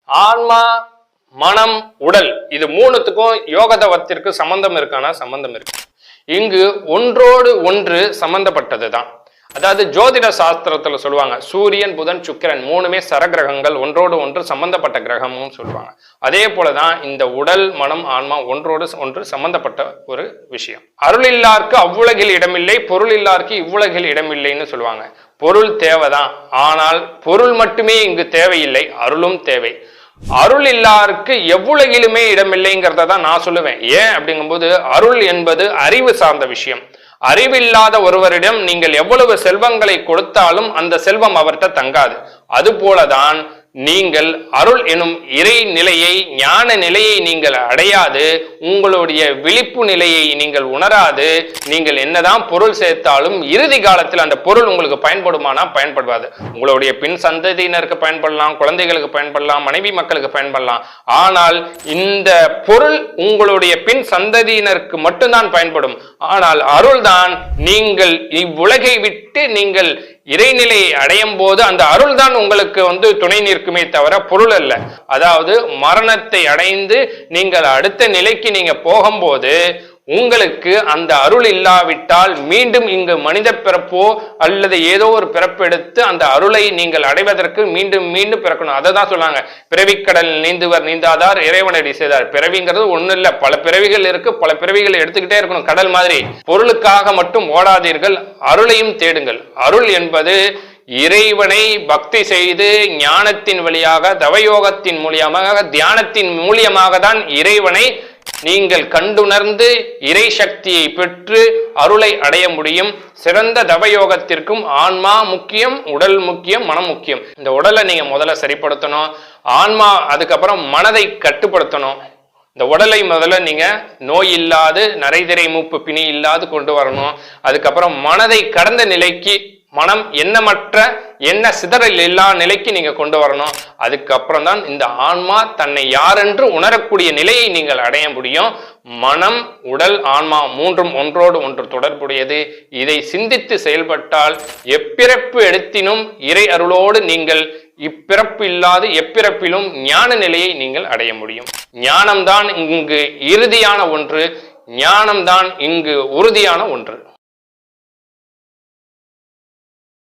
ஆன்மா, மனம், உடல் இது மூணுத்துக்கும் யோக தவத்திற்கு சம்பந்தம் இருக்கானா? சம்பந்தம் இருக்கு. இங்கு ஒன்றோடு ஒன்று சம்பந்தப்பட்டது தான். அதாவது ஜோதிட சாஸ்திரத்துல சொல்லுவாங்க, சூரியன், புதன், சுக்கிரன் மூணுமே சரகிரகங்கள், ஒன்றோடு ஒன்று சம்பந்தப்பட்ட கிரகமும் சொல்லுவாங்க. அதே போலதான் இந்த உடல், மனம், ஆன்மா ஒன்றோடு ஒன்று சம்பந்தப்பட்ட ஒரு விஷயம். அருள் இல்லார்க்கு அவ்வுலகில் இடமில்லை, பொருள் இல்லார்க்கு இவ்வுலகில் இடமில்லைன்னு சொல்லுவாங்க. பொருள் தேவைதான், ஆனால் பொருள் மட்டுமே இங்கு தேவையில்லை, அருளும் தேவை. அருள் இல்லாருக்கு எவ்வுலகிலுமே இடமில்லைங்கிறத தான் நான் சொல்லுவேன். ஏன் அப்படிங்கும்போது அருள் என்பது அறிவு சார்ந்த விஷயம். அறிவில்லாத ஒருவரிடம் நீங்கள் எவ்வளவு செல்வங்களை கொடுத்தாலும் அந்த செல்வம் அவர்கிட்ட தங்காது. அதுபோலதான் நீங்கள் அருள் எனும் இறை நிலையை, ஞான நிலையை நீங்கள் அடையாது, உங்களுடைய விழிப்பு நிலையை நீங்கள் உணராது, நீங்கள் என்னதான் பொருள் சேர்த்தாலும் இறுதி காலத்தில் அந்த பொருள் உங்களுக்கு பயன்படுமானா? பயன்படுவாது. உங்களுடைய பின் சந்ததியினருக்கு பயன்படலாம், குழந்தைகளுக்கு பயன்படலாம், மனைவி மக்களுக்கு பயன்படலாம். ஆனால் இந்த பொருள் உங்களுடைய பின் சந்ததியினருக்கு மட்டும்தான் பயன்படும். ஆனால் அருள் தான் நீங்கள் இவ்வுலகை விட்டு நீங்கள் இறைநிலையை அடையும் போது அந்த அருள் தான் உங்களுக்கு துணை நிற்குமே தவிர பொருள் அல்ல. அதாவது மரணத்தை அடைந்து நீங்கள் அடுத்த நிலைக்கு நீங்க போகும்போது உங்களுக்கு அந்த அருள் இல்லாவிட்டால் மீண்டும் இங்கு மனித பிறப்போ அல்லது ஏதோ ஒரு பிறப்பெடுத்து அந்த அருளை நீங்கள் அடைவதற்கு மீண்டும் மீண்டும் பிறக்கணும். அதை தான் சொன்னாங்க, பிறவிக்கடல் நீந்துவர் நீந்தாதார் இறைவனடி செய்தார். பிறவிங்கிறது ஒண்ணு இல்ல, பல பிறவிகள் இருக்கு, பல பிறவிகளை எடுத்துக்கிட்டே இருக்கணும். கடல் மாதிரி பொருளுக்காக மட்டும் ஓடாதீர்கள், அருளையும் தேடுங்கள். அருள் என்பது இறைவனை பக்தி செய்து ஞானத்தின் வழியாக, தவயோகத்தின் மூலியமாக, தியானத்தின் மூலியமாக தான் இறைவனை நீங்கள் கண்டுணர்ந்து இறை சக்தியை பெற்று அருளை அடைய முடியும். சிறந்த தவயோகத்திற்கும் ஆன்மா முக்கியம், உடல் முக்கியம், மனம் முக்கியம். இந்த உடலை நீங்க முதல்ல சரிப்படுத்தணும், ஆன்மா அதுக்கப்புறம் மனதை கட்டுப்படுத்தணும். இந்த உடலை முதல்ல நீங்க நோய் இல்லாது, நரைதிரை மூப்பு பிணி இல்லாது கொண்டு வரணும். அதுக்கப்புறம் மனதை கடந்த நிலைக்கு, மனம் எண்ணமற்ற என்ன சிதறல் எல்லா நிலைக்கு நீங்க கொண்டு வரணும். அதுக்கப்புறம் தான் இந்த ஆன்மா தன்னை யாரென்று உணரக்கூடிய நிலையை நீங்கள் அடைய முடியும். மனம், உடல், ஆன்மா மூன்றும் ஒன்றோடு ஒன்று தொடர்புடையது. இதை சிந்தித்து செயல்பட்டால் எப்பிறப்பு எடுத்தினும் இறை அருளோடு நீங்கள் இப்பிறப்பு இல்லாது எப்பிறப்பிலும் ஞான நிலையை நீங்கள் அடைய முடியும். ஞானம்தான் இங்கு இறுதியான ஒன்று, ஞானம்தான் இங்கு உறுதியான ஒன்று.